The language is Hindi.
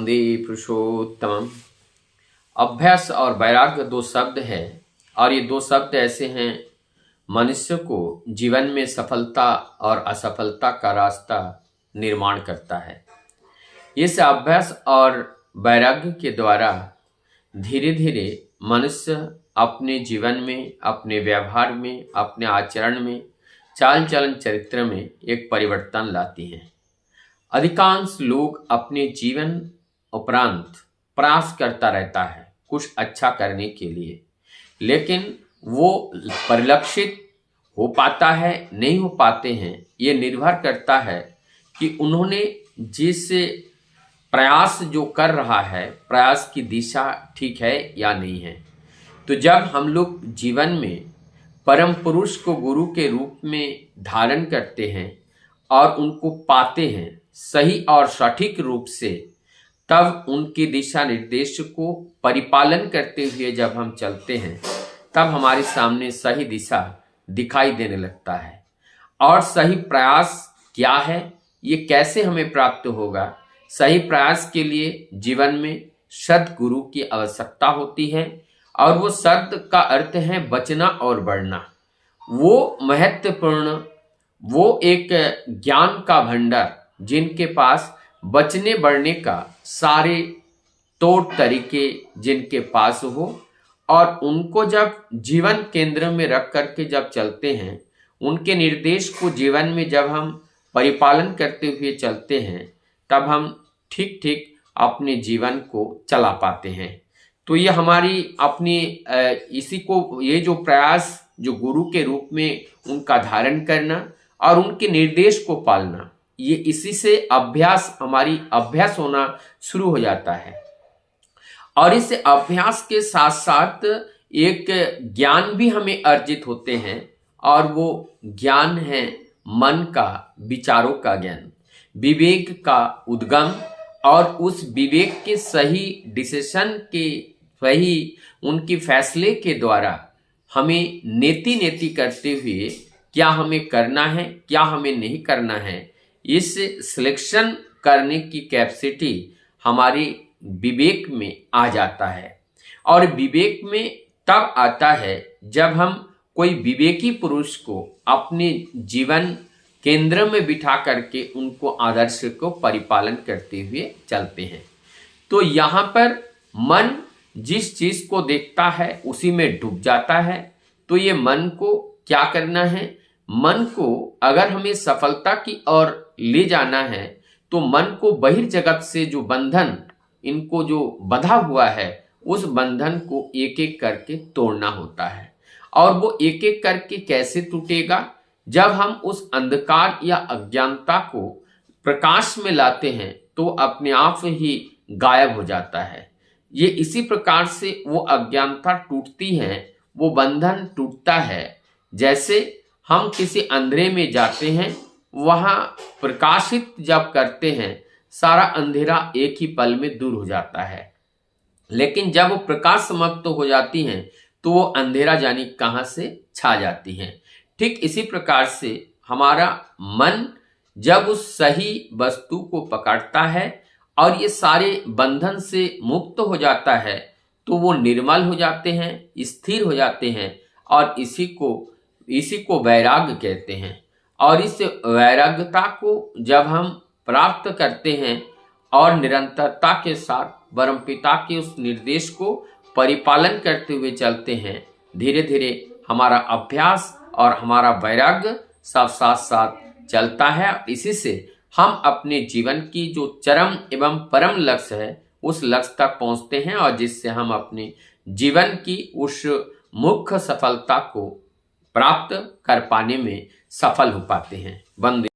वंदे पुरुषोत्तम। अभ्यास और वैराग्य दो शब्द है और ये दो शब्द ऐसे हैं मनुष्य को जीवन में सफलता और असफलता का रास्ता निर्माण करता है। इस अभ्यास और वैराग्य के द्वारा धीरे धीरे मनुष्य अपने जीवन में, अपने व्यवहार में, अपने आचरण में, चाल चलन चरित्र में एक परिवर्तन लाती हैं। अधिकांश लोग अपने जीवन उपरांत प्रयास करता रहता है कुछ अच्छा करने के लिए, लेकिन वो परिलक्षित हो पाता है नहीं हो पाते हैं, ये निर्भर करता है कि उन्होंने जिस प्रयास जो कर रहा है प्रयास की दिशा ठीक है या नहीं है। तो जब हम लोग जीवन में परम पुरुष को गुरु के रूप में धारण करते हैं और उनको पाते हैं सही और सटीक रूप से, तब उनके दिशा निर्देश को परिपालन करते हुए जब हम चलते हैं तब हमारे सामने सही दिशा दिखाई देने लगता है। और सही प्रयास क्या है, ये कैसे हमें प्राप्त होगा? सही प्रयास के लिए जीवन में सद्गुरु की आवश्यकता होती है और वो सद का अर्थ है बचना और बढ़ना। वो महत्वपूर्ण, वो एक ज्ञान का भंडार जिनके पास बचने बढ़ने का सारे तौर तरीके जिनके पास हो और उनको जब जीवन केंद्र में रख करके जब चलते हैं, उनके निर्देश को जीवन में जब हम परिपालन करते हुए चलते हैं, तब हम ठीक ठीक अपने जीवन को चला पाते हैं। तो ये हमारी अपनी इसी को, ये जो प्रयास जो गुरु के रूप में उनका धारण करना और उनके निर्देश को पालना, ये इसी से अभ्यास, हमारी अभ्यास होना शुरू हो जाता है। और इस अभ्यास के साथ साथ एक ज्ञान भी हमें अर्जित होते हैं और वो ज्ञान है मन का, विचारों का ज्ञान, विवेक का उद्गम। और उस विवेक के सही डिसीजन के सही उनके फैसले के द्वारा हमें नेति नेति करते हुए क्या हमें करना है क्या हमें नहीं करना है, इस सिलेक्शन करने की कैपेसिटी हमारे विवेक में आ जाता है। और विवेक में तब आता है जब हम कोई विवेकी पुरुष को अपने जीवन केंद्र में बिठा करके उनको आदर्श को परिपालन करते हुए चलते हैं। तो यहाँ पर मन जिस चीज को देखता है उसी में डूब जाता है। तो ये मन को क्या करना है? मन को अगर हमें सफलता की ओर ले जाना है तो मन को बहिर्जगत से जो बंधन इनको जो बंधा हुआ है उस बंधन को एक एक करके तोड़ना होता है। और वो एक एक करके कैसे टूटेगा? जब हम उस अंधकार या अज्ञानता को प्रकाश में लाते हैं तो अपने आप ही गायब हो जाता है। ये इसी प्रकार से वो अज्ञानता टूटती है, वो बंधन टूटता है। जैसे हम किसी अंधेरे में जाते हैं, वहां प्रकाशित जब करते हैं सारा अंधेरा एक ही पल में दूर हो जाता है। लेकिन जब वो प्रकाश समाप्त हो जाती हैं तो वो अंधेरा जानी कहां से छा जाती हैं। ठीक इसी प्रकार से हमारा मन जब उस सही वस्तु को पकड़ता है और ये सारे बंधन से मुक्त हो जाता है तो वो निर्मल हो जाते हैं, स्थिर हो जाते हैं और इसी को वैराग्य कहते हैं। और इस वैराग्यता को जब हम प्राप्त करते हैं और निरंतरता के साथ परमपिता के उस निर्देश को परिपालन करते हुए चलते हैं, धीरे धीरे हमारा अभ्यास और हमारा वैराग्य सब साथ साथ चलता है। इसी से हम अपने जीवन की जो चरम एवं परम लक्ष्य है उस लक्ष्य तक पहुंचते हैं और जिससे हम अपने जीवन की उस मुख्य सफलता को प्राप्त कर पाने में सफल हो पाते हैं। वंदे।